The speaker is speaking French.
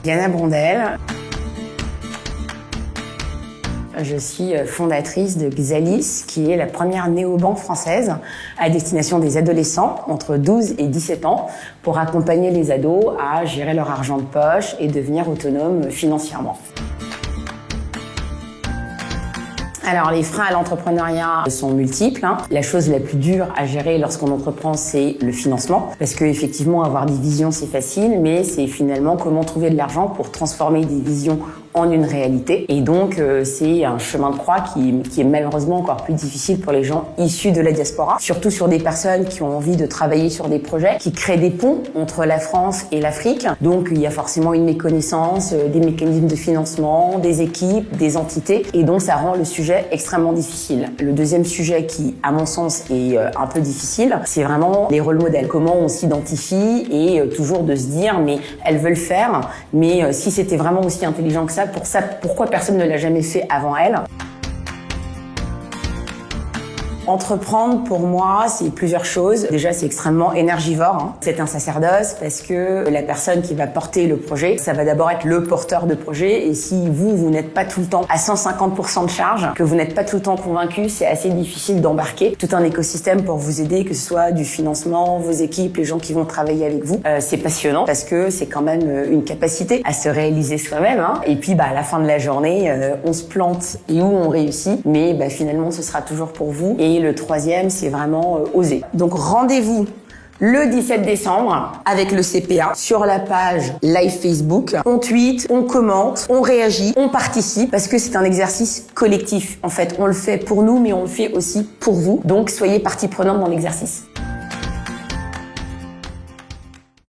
Diana Brondel. Je suis fondatrice de Xalis, qui est la première néobanque française à destination des adolescents entre 12 et 17 ans pour accompagner les ados à gérer leur argent de poche et devenir autonomes financièrement. Alors, les freins à l'entrepreneuriat sont multiples. La chose la plus dure à gérer lorsqu'on entreprend, c'est le financement. Parce que, effectivement, avoir des visions, c'est facile, mais c'est finalement comment trouver de l'argent pour transformer des visions en une réalité. Et donc, c'est un chemin de croix qui est malheureusement encore plus difficile pour les gens issus de la diaspora. Surtout sur des personnes qui ont envie de travailler sur des projets, qui créent des ponts entre la France et l'Afrique. Donc, il y a forcément une méconnaissance des mécanismes de financement, des équipes, des entités. Et donc, ça rend le sujet extrêmement difficile. Le deuxième sujet qui, à mon sens, est un peu difficile, c'est vraiment les rôles modèles. Comment on s'identifie et toujours de se dire, mais elles veulent faire, mais si c'était vraiment aussi intelligent que ça, pourquoi personne ne l'a jamais fait avant elle? Entreprendre, pour moi, c'est plusieurs choses. Déjà, c'est extrêmement énergivore. C'est un sacerdoce parce que la personne qui va porter le projet, ça va d'abord être le porteur de projet. Et si vous n'êtes pas tout le temps à 150% de charge, que vous n'êtes pas tout le temps convaincu, c'est assez difficile d'embarquer tout un écosystème pour vous aider, que ce soit du financement, vos équipes, les gens qui vont travailler avec vous. C'est passionnant parce que c'est quand même une capacité à se réaliser soi-même. Et puis, à la fin de la journée, on se plante et où on réussit. Mais finalement, ce sera toujours pour vous. Et le troisième, c'est vraiment oser. Donc rendez-vous le 17 décembre avec le CPA sur la page live Facebook. On tweet, on commente, on réagit, on participe parce que c'est un exercice collectif. En fait, on le fait pour nous, mais on le fait aussi pour vous. Donc soyez partie prenante dans l'exercice.